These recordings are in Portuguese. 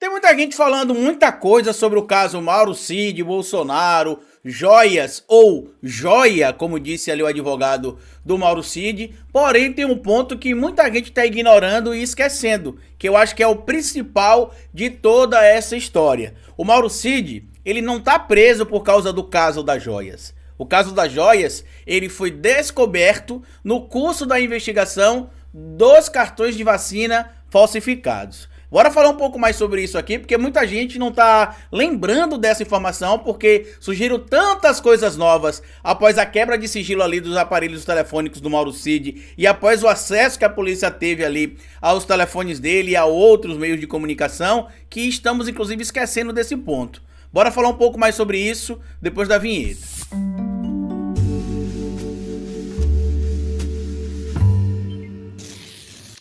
Tem muita gente falando muita coisa sobre o caso Mauro Cid, Bolsonaro, joias ou joia, como disse ali o advogado do Mauro Cid. Porém, tem um ponto que muita gente está ignorando e esquecendo, que eu acho que é o principal de toda essa história. O Mauro Cid, ele não está preso por causa do caso das joias. O caso das joias, ele foi descoberto no curso da investigação dos cartões de vacina falsificados. Bora falar um pouco mais sobre isso aqui, porque muita gente não tá lembrando dessa informação, porque surgiram tantas coisas novas após a quebra de sigilo ali dos aparelhos telefônicos do Mauro Cid e após o acesso que a polícia teve ali aos telefones dele e a outros meios de comunicação, que estamos inclusive esquecendo desse ponto. Bora falar um pouco mais sobre isso depois da vinheta.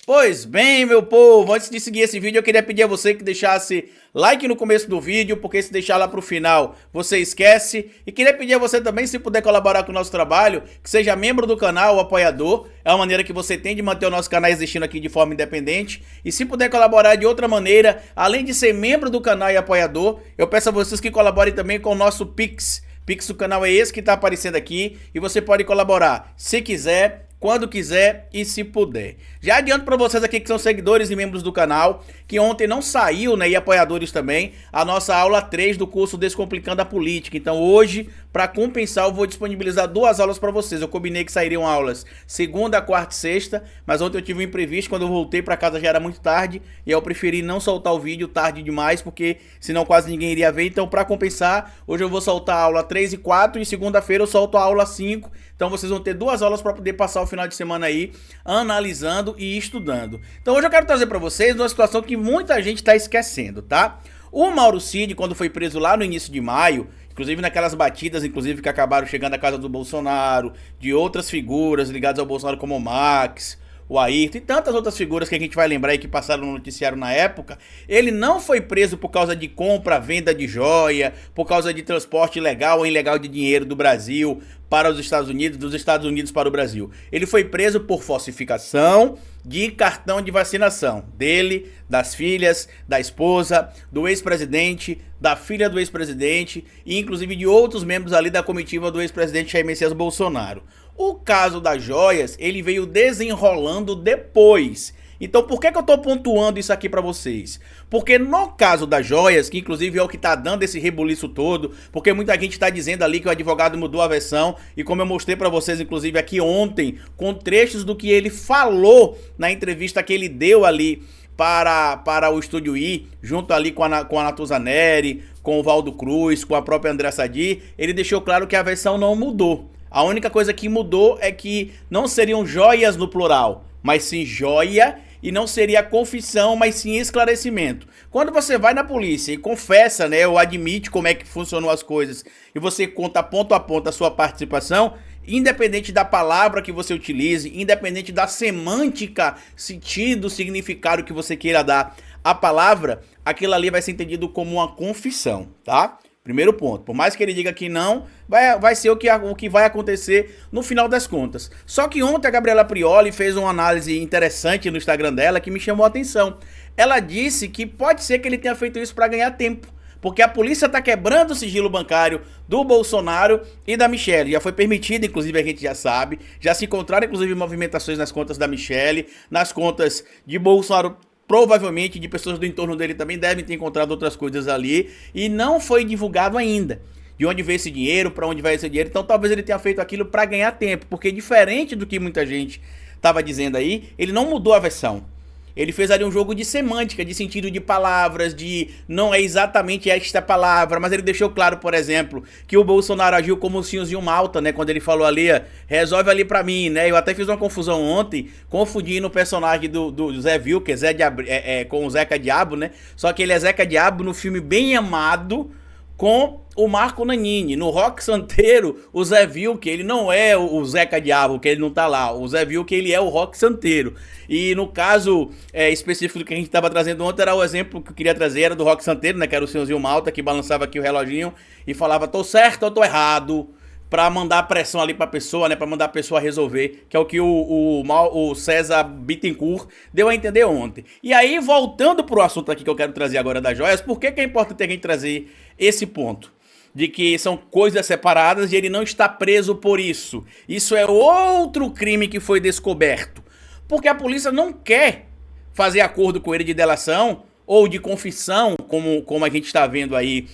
Pois bem, meu povo, antes de seguir esse vídeo eu queria pedir a você que deixasse like no começo do vídeo, porque se deixar lá pro final você esquece. E queria pedir a você também, se puder colaborar com o nosso trabalho, que seja membro do canal, apoiador. É uma maneira que você tem de manter o nosso canal existindo aqui de forma independente. E se puder colaborar de outra maneira, além de ser membro do canal e apoiador, eu peço a vocês que colaborem também com o nosso Pix. Pix do canal é esse que tá aparecendo aqui e você pode colaborar se quiser, quando quiser e se puder. Já adianto para vocês aqui que são seguidores e membros do canal, que ontem não saiu, né, e apoiadores também, a nossa aula 3 do curso Descomplicando a Política. Então hoje, para compensar, eu vou disponibilizar 2 aulas para vocês. Eu combinei que sairiam aulas segunda, quarta e sexta, mas ontem eu tive um imprevisto, quando eu voltei para casa já era muito tarde, e eu preferi não soltar o vídeo tarde demais, porque senão quase ninguém iria ver. Então, para compensar, hoje eu vou soltar a aula 3 e 4, e segunda-feira eu solto a aula 5. Então vocês vão ter 2 aulas para poder passar o final de semana aí analisando e estudando. Então hoje eu quero trazer para vocês uma situação que muita gente está esquecendo, tá? O Mauro Cid, quando foi preso lá no início de maio, inclusive naquelas batidas, inclusive que acabaram chegando à casa do Bolsonaro, de outras figuras ligadas ao Bolsonaro como o Max, o Ayrton e tantas outras figuras que a gente vai lembrar aí que passaram no noticiário na época, ele não foi preso por causa de compra, venda de joia, por causa de transporte ilegal ou ilegal de dinheiro do Brasil para os Estados Unidos, dos Estados Unidos para o Brasil. Ele foi preso por falsificação de cartão de vacinação dele, das filhas, da esposa, do ex-presidente, da filha do ex-presidente e inclusive de outros membros ali da comitiva do ex-presidente Jair Messias Bolsonaro. O caso das joias, ele veio desenrolando depois. Então por que eu tô pontuando isso aqui pra vocês? Porque no caso das joias, que inclusive é o que tá dando esse rebuliço todo, porque muita gente tá dizendo ali que o advogado mudou a versão, e como eu mostrei pra vocês inclusive aqui ontem, com trechos do que ele falou na entrevista que ele deu ali para o Estúdio I, junto ali com a Natuza Neri, com o Valdo Cruz, com a própria André Sadi, ele deixou claro que a versão não mudou. A única coisa que mudou é que não seriam joias no plural, mas sim joia, e não seria confissão, mas sim esclarecimento. Quando você vai na polícia e confessa, né, ou admite como é que funcionam as coisas, e você conta ponto a ponto a sua participação, independente da palavra que você utilize, independente da semântica, sentido, significado que você queira dar à palavra, aquilo ali vai ser entendido como uma confissão, tá? Primeiro ponto, por mais que ele diga que não, vai ser o que vai acontecer no final das contas. Só que ontem a Gabriela Prioli fez uma análise interessante no Instagram dela que me chamou a atenção. Ela disse que pode ser que ele tenha feito isso para ganhar tempo, porque a polícia está quebrando o sigilo bancário do Bolsonaro e da Michelle. Já foi permitido, inclusive a gente já sabe, já se encontraram inclusive movimentações nas contas da Michelle, nas contas de Bolsonaro. Provavelmente de pessoas do entorno dele também devem ter encontrado outras coisas ali e não foi divulgado ainda de onde veio esse dinheiro, para onde vai esse dinheiro. Então talvez ele tenha feito aquilo para ganhar tempo, porque diferente do que muita gente estava dizendo aí, ele não mudou a versão. Ele fez ali um jogo de semântica, de sentido de palavras, de não é exatamente esta palavra, mas ele deixou claro, por exemplo, que o Bolsonaro agiu como o senhorzinho Malta, né? Quando ele falou ali, resolve ali pra mim, né? Eu até fiz uma confusão ontem, confundindo o personagem do Zé Vilker, com o Zeca Diabo, né? Só que ele é Zeca Diabo no filme Bem Amado, com o Marco Nanini. No Rock Santeiro, o Zé Vilker, ele não é o Zeca Diabo, que ele não tá lá. O Zé Vilker, ele é o Rock Santeiro. E no caso específico do que a gente tava trazendo ontem, era o exemplo que eu queria trazer, era do Rock Santeiro, né? Que era o senhorzinho Malta, que balançava aqui o reloginho e falava, tô certo ou tô errado? para mandar pressão ali para a pessoa, né, para mandar a pessoa resolver, que é o que o César Bittencourt deu a entender ontem. E aí, voltando pro assunto aqui que eu quero trazer agora das joias, por que é importante a gente trazer esse ponto? De que são coisas separadas e ele não está preso por isso. Isso é outro crime que foi descoberto. Porque a polícia não quer fazer acordo com ele de delação ou de confissão, como a gente está vendo aí,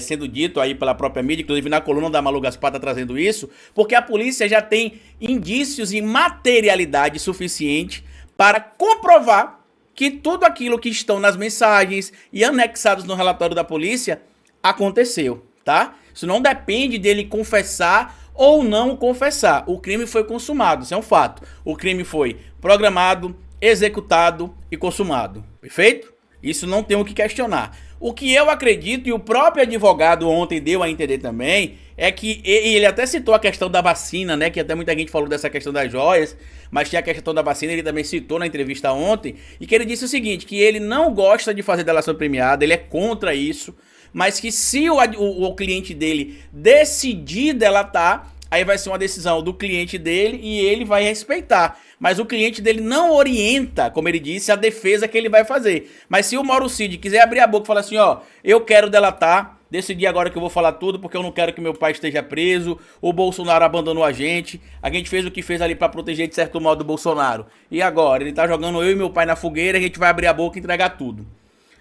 sendo dito aí pela própria mídia, inclusive na coluna da Malu Gaspar está trazendo isso, porque a polícia já tem indícios e materialidade suficiente para comprovar que tudo aquilo que estão nas mensagens e anexados no relatório da polícia aconteceu, tá? Isso não depende dele confessar ou não confessar. O crime foi consumado, isso é um fato. O crime foi programado, executado e consumado, perfeito? Isso não tem o que questionar. O que eu acredito, e o próprio advogado ontem deu a entender também, é que ele até citou a questão da vacina, né? Que até muita gente falou dessa questão das joias, mas tinha a questão da vacina, ele também citou na entrevista ontem, e que ele disse o seguinte, que ele não gosta de fazer delação premiada, ele é contra isso, mas que se o cliente dele decidir delatar, aí vai ser uma decisão do cliente dele e ele vai respeitar. Mas o cliente dele não orienta, como ele disse, a defesa que ele vai fazer. Mas se o Mauro Cid quiser abrir a boca e falar assim, ó, eu quero delatar, decidi agora que eu vou falar tudo porque eu não quero que meu pai esteja preso, o Bolsonaro abandonou a gente fez o que fez ali pra proteger de certo modo o Bolsonaro. E agora? Ele tá jogando eu e meu pai na fogueira, a gente vai abrir a boca e entregar tudo.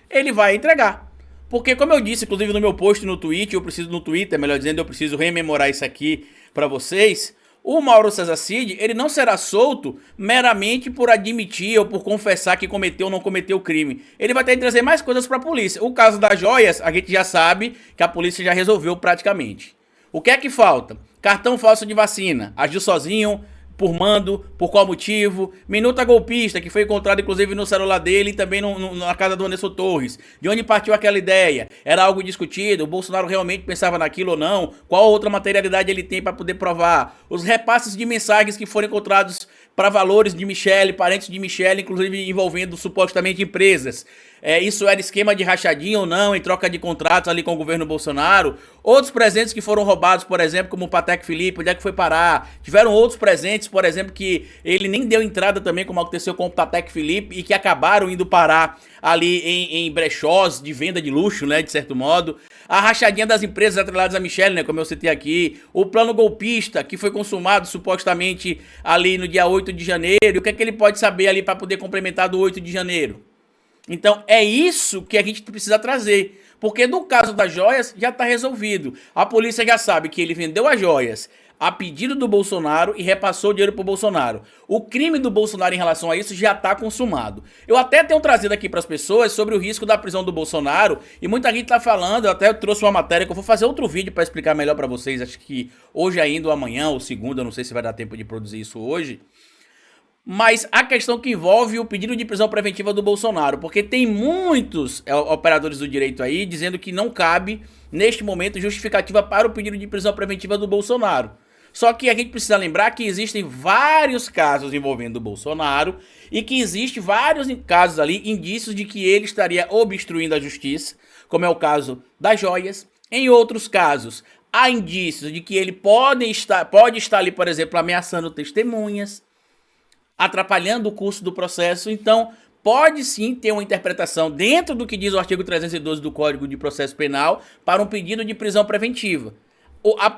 Ele vai entregar. Porque como eu disse, inclusive no meu post no Twitter, melhor dizendo, eu preciso rememorar isso aqui pra vocês, o Mauro César Cid, ele não será solto meramente por admitir ou por confessar que cometeu ou não cometeu o crime. Ele vai ter que trazer mais coisas para a polícia. O caso das joias, a gente já sabe que a polícia já resolveu praticamente. O que é que falta? Cartão falso de vacina. Agiu sozinho, por mando, por qual motivo? Minuta golpista, que foi encontrado inclusive no celular dele e também na casa do Anderson Torres. De onde partiu aquela ideia? Era algo discutido? O Bolsonaro realmente pensava naquilo ou não? Qual outra materialidade ele tem para poder provar? Os repasses de mensagens que foram encontrados para valores de Michele, parentes de Michele, inclusive envolvendo supostamente empresas. Isso era esquema de rachadinha ou não, em troca de contratos ali com o governo Bolsonaro. Outros presentes que foram roubados, por exemplo, como o Patek Philippe, onde é que foi parar? Tiveram outros presentes, por exemplo, que ele nem deu entrada também, como aconteceu com o Patek Philippe, e que acabaram indo parar ali em brechós de venda de luxo, né, de certo modo. A rachadinha das empresas atreladas a Michele, né, como eu citei aqui. O plano golpista, que foi consumado supostamente ali no dia 8 de janeiro. E o que é que ele pode saber ali para poder complementar do 8 de janeiro? Então é isso que a gente precisa trazer, porque no caso das joias já está resolvido. A polícia já sabe que ele vendeu as joias a pedido do Bolsonaro e repassou o dinheiro para o Bolsonaro. O crime do Bolsonaro em relação a isso já está consumado. Eu até tenho trazido aqui para as pessoas sobre o risco da prisão do Bolsonaro e muita gente está falando, eu até trouxe uma matéria que eu vou fazer outro vídeo para explicar melhor para vocês, acho que hoje ainda ou amanhã ou segunda, eu não sei se vai dar tempo de produzir isso hoje. Mas a questão que envolve o pedido de prisão preventiva do Bolsonaro, porque tem muitos operadores do direito aí dizendo que não cabe, neste momento, justificativa para o pedido de prisão preventiva do Bolsonaro. Só que a gente precisa lembrar que existem vários casos envolvendo o Bolsonaro e que existem vários casos ali, indícios de que ele estaria obstruindo a justiça, como é o caso das joias. Em outros casos, há indícios de que ele pode estar ali, por exemplo, ameaçando testemunhas, atrapalhando o curso do processo. Então pode sim ter uma interpretação dentro do que diz o artigo 312 do Código de Processo Penal para um pedido de prisão preventiva.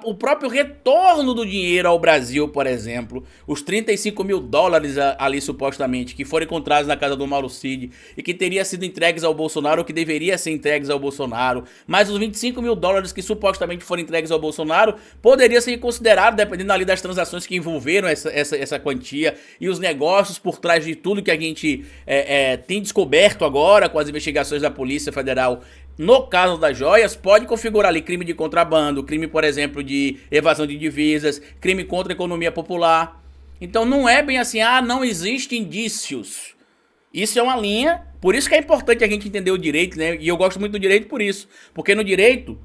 O próprio retorno do dinheiro ao Brasil, por exemplo, os 35 mil dólares ali supostamente, que foram encontrados na casa do Mauro Cid e que teria sido entregues ao Bolsonaro, ou que deveria ser entregues ao Bolsonaro, mas os 25 mil dólares que supostamente foram entregues ao Bolsonaro, poderia ser considerado, dependendo ali das transações que envolveram essa quantia e os negócios por trás de tudo que a gente tem descoberto agora com as investigações da Polícia Federal. No caso das joias, pode configurar ali crime de contrabando, crime, por exemplo, de evasão de divisas, crime contra a economia popular. Então não é bem assim, não existem indícios. Isso é uma linha, por isso que é importante a gente entender o direito, né? E eu gosto muito do direito por isso. Porque no direito,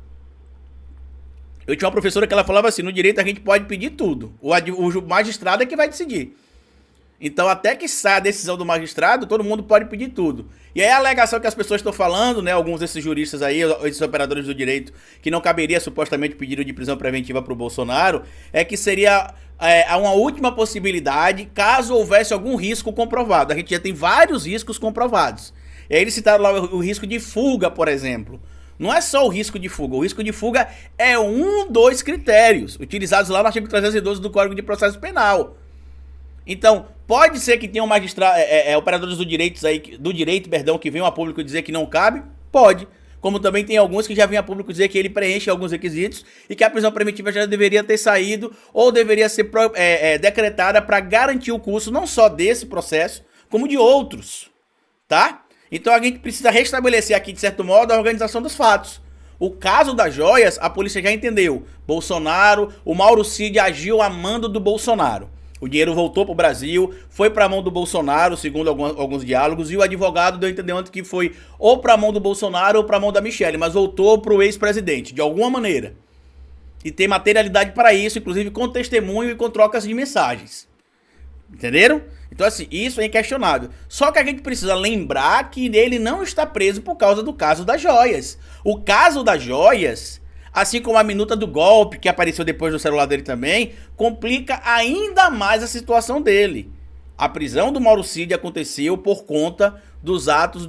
eu tinha uma professora que ela falava assim, no direito a gente pode pedir tudo. O magistrado é que vai decidir. Então, até que saia a decisão do magistrado, todo mundo pode pedir tudo. E aí a alegação que as pessoas estão falando, né, alguns desses juristas aí, esses operadores do direito, que não caberia supostamente pedido de prisão preventiva para o Bolsonaro, é que seria uma última possibilidade caso houvesse algum risco comprovado. A gente já tem vários riscos comprovados. E aí eles citaram lá o risco de fuga, por exemplo. Não é só o risco de fuga. O risco de fuga é um dos critérios utilizados lá no artigo 312 do Código de Processo Penal. Então, pode ser que tenham operadores do direito, que venham a público dizer que não cabe? Pode. Como também tem alguns que já vêm a público dizer que ele preenche alguns requisitos e que a prisão preventiva já deveria ter saído ou deveria ser decretada para garantir o curso não só desse processo, como de outros, tá? Então a gente precisa restabelecer aqui, de certo modo, a organização dos fatos. O caso das joias, a polícia já entendeu. O Mauro Cid agiu a mando do Bolsonaro. O dinheiro voltou para o Brasil, foi para a mão do Bolsonaro, segundo alguns diálogos, e o advogado deu a entender ontem que foi ou para a mão do Bolsonaro ou para a mão da Michelle, mas voltou para o ex-presidente, de alguma maneira. E tem materialidade para isso, inclusive com testemunho e com trocas de mensagens. Entenderam? Então, assim, isso é inquestionável. Só que a gente precisa lembrar que ele não está preso por causa do caso das joias. O caso das joias, assim como a minuta do golpe, que apareceu depois no celular dele também, complica ainda mais a situação dele. A prisão do Mauro Cid aconteceu por conta dos atos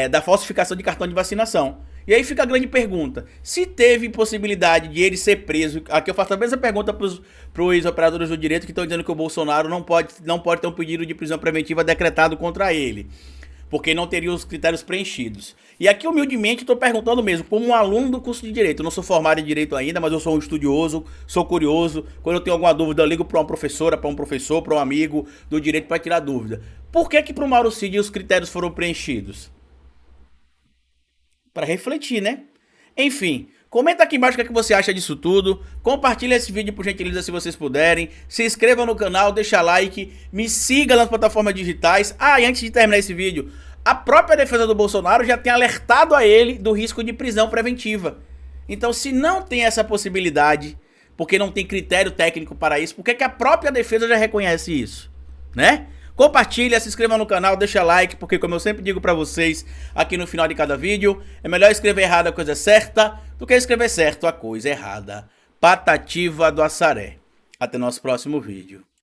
da falsificação de cartão de vacinação. E aí fica a grande pergunta, se teve possibilidade de ele ser preso, aqui eu faço a mesma pergunta para os operadores do direito que estão dizendo que o Bolsonaro não pode ter um pedido de prisão preventiva decretado contra ele, porque não teria os critérios preenchidos. E aqui, humildemente, estou perguntando mesmo, como um aluno do curso de Direito. Eu não sou formado em Direito ainda, mas eu sou um estudioso, sou curioso. Quando eu tenho alguma dúvida, eu ligo para uma professora, para um professor, para um amigo do Direito para tirar dúvida. Por que para o Mauro Cid os critérios foram preenchidos? Para refletir, né? Enfim, comenta aqui embaixo o que você acha disso tudo. Compartilha esse vídeo, por gentileza, se vocês puderem. Se inscreva no canal, deixa like, me siga nas plataformas digitais. E antes de terminar esse vídeo, a própria defesa do Bolsonaro já tem alertado a ele do risco de prisão preventiva. Então, se não tem essa possibilidade, porque não tem critério técnico para isso, por que a própria defesa já reconhece isso, né? Compartilha, se inscreva no canal, deixa like, porque como eu sempre digo pra vocês aqui no final de cada vídeo, é melhor escrever errado a coisa certa do que escrever certo a coisa errada. Patativa do Assaré. Até nosso próximo vídeo.